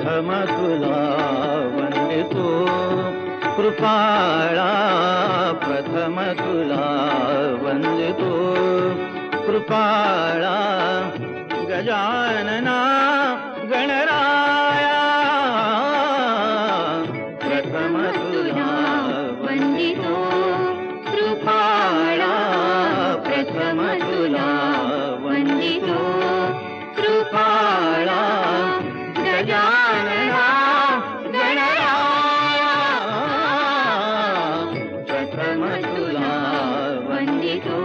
प्रथम तुला वंदितो कृपाळा प्रथम तुला वंदितो कृपाळा गजानना गणराया प्रथम तुला वंदितो कृपाळा प्रथम तुला वंदितो कृपाळा गजानना गणराया प्रथम तुला वंदितो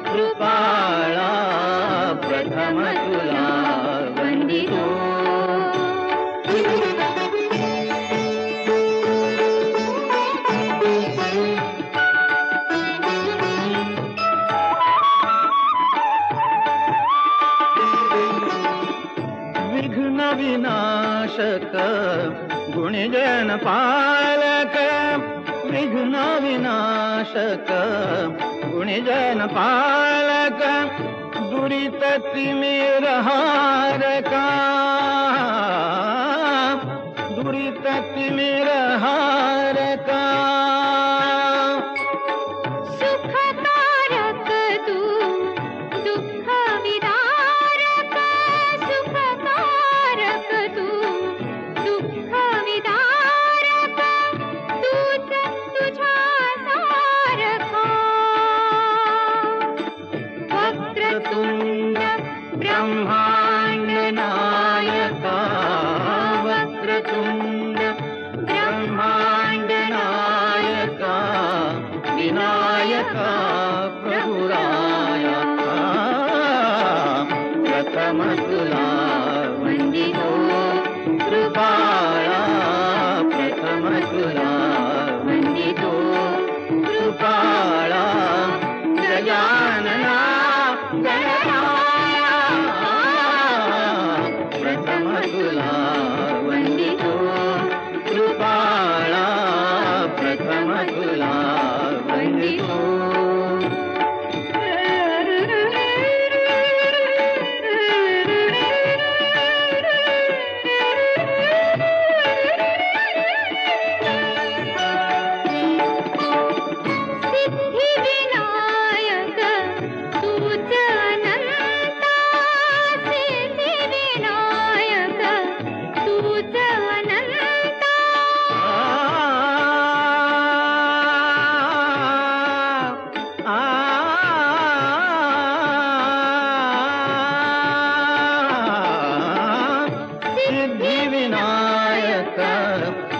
कृपाळा प्रथम तुला वंदितो विघ्न विनाशक गुणजन पालक विघ्न विनाशक गुणजन पालक दुरित तिमिरहारका दुरित तिमिरहारका सुखकारक तू दुःख विदारक सुखकारक तू दुःख विदारक तूच तुझ्या सारखा वक्रतुंड ब्रह्मांड नायका वक्रतुंड ब्रह्मांड नायका विनायका प्रभुरायका प्रथम तुला वंदितो कृपाळा प्रथम तुला वंदितो कृपाळा गजानना गणराया प्रथम तुला वंदितो कृपाळा प्रथम तुला वंदितो सिद्धिविनायक तूच अनंता सिद्धिविनायक तूच अनंता सिद्धिविनायक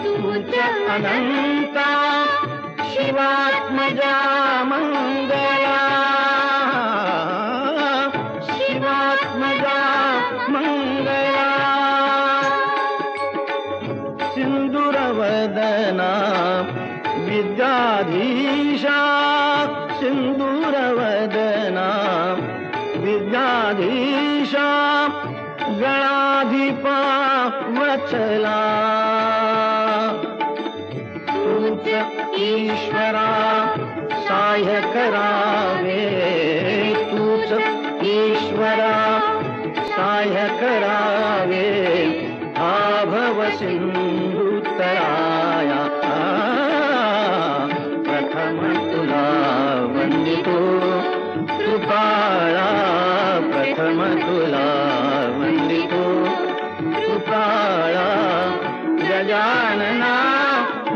तुझ अनंता शिवात्मजा मंगला शिवात्मजा मंगला सिंदूरवदना विद्याधीशा सिंदूरवदना विद्याधीशा गणाधिपा वचला तूच ईश्वरा सहाय्य करावे तूच ईश्वरा सहाय्य करावे आभव सिंधुतराया प्रथम तुला वंदितो कृपाळा प्रथम तुला वंदितो कृपाळा गजानना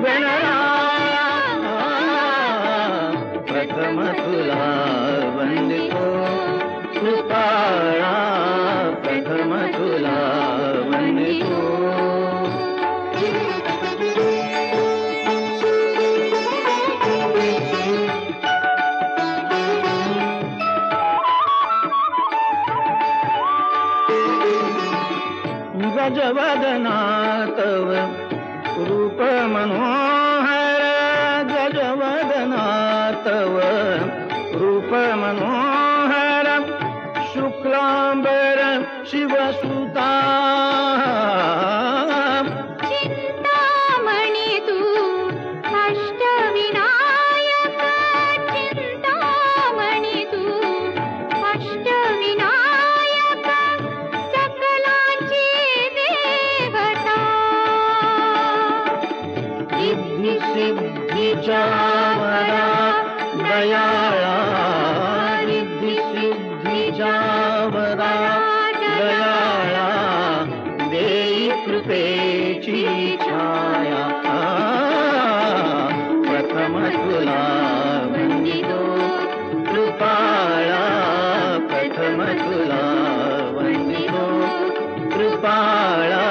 गणराया प्रथम तुला वंदितो कृपाळा प्रथम तुला वंदितो गजवदना तव रूप मनोहर गजवदना तव रूप मनोहर शुक्लांबर शिवसुता चिंतामणी तू अष्टविनायक चिंतामणी तू अष्टविनायक सकलांची देवता तुझीची छाया प्रथम तुला वंदितो कृपाळा प्रथम तुला वंदितो कृपाळा